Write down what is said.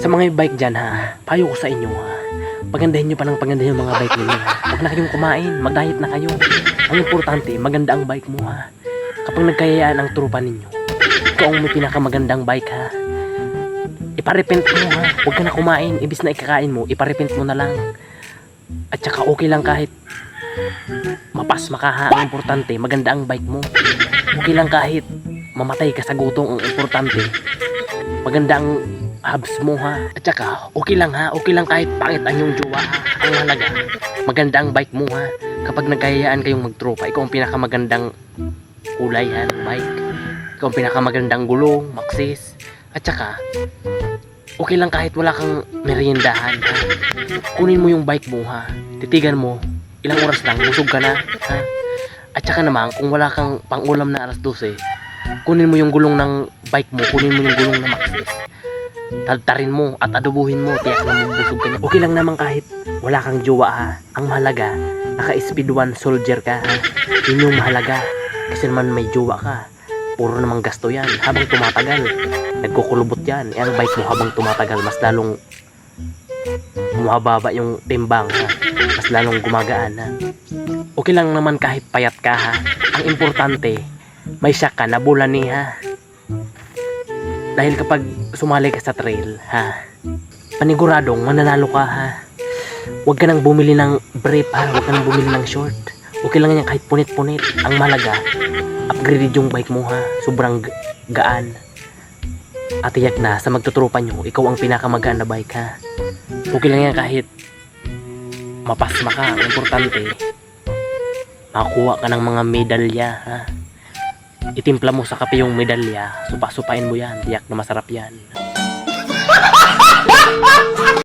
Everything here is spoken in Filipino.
Sa mga bike dyan ha, payo ko sa inyo ha, pagandahin nyo pa ng pagandahin yung mga bike ninyo ha. Huwag na kayong kumain, mag-diet na kayo. Ang importante, maganda ang bike mo ha. Kapag nagkayayaan ang trupa ninyo, ikaw ang may pinakamagandang bike ha. Iparepent mo ha, huwag ka na kumain, ibis na ikakain mo, iparepent mo na lang. At saka okay lang kahit mapasma ka ha, ang importante, maganda ang bike mo. Okay lang kahit mamatay ka sa gutom, ang importante, maganda ang abs mo ha. At saka okay lang ha, okay lang kahit pangit ang yung jowa ha. Ang halaga, maganda ang bike mo ha. Kapag nagkayayaan kayong magtropa, ikaw ang pinakamagandang kulay ha ng bike. Ikaw ang pinakamagandang gulong, maxis. At saka okay lang kahit wala kang meriendahan ha. Kunin mo yung bike mo ha, titigan mo, ilang oras lang, busog ka na ha. At saka naman, kung wala kang pang-ulam na alas 12, kunin mo yung gulong ng bike mo, kunin mo yung gulong na maxis, taltarin mo at adobuhin mo, tiyak na mabusog ka na. Okay lang naman kahit wala kang jowa ha. Ang mahalaga, naka speed 1 soldier ka ha. Yun yung mahalaga. Kasi naman may jowa ka, puro namang gasto yan. Habang tumatagal, nagkukulubot yan. Ang bike mo habang tumatagal, mas lalong bumababa yung timbang ha. Mas lalong gumagaan ha. Okay lang naman kahit payat ka ha. Ang importante, may shock ka na bulani ha. Dahil kapag sumali ka sa trail ha, paniguradong mananalo ka ha. Huwag ka nang bumili ng brief ha, huwag ka nang bumili ng short. Okay lang yan kahit punit-punit. Ang mahalaga, upgrade yung bike mo ha. Sobrang gaan. At tiyak na sa magtutropa nyo, ikaw ang pinakamagaan na bike ha. Okay lang yan kahit mapasma ka. Ang importante, makakuha ka ng mga medalya ha. Itimpla mo sa kape yung medalya, supa-supain mo yan, tiyak na masarap yan.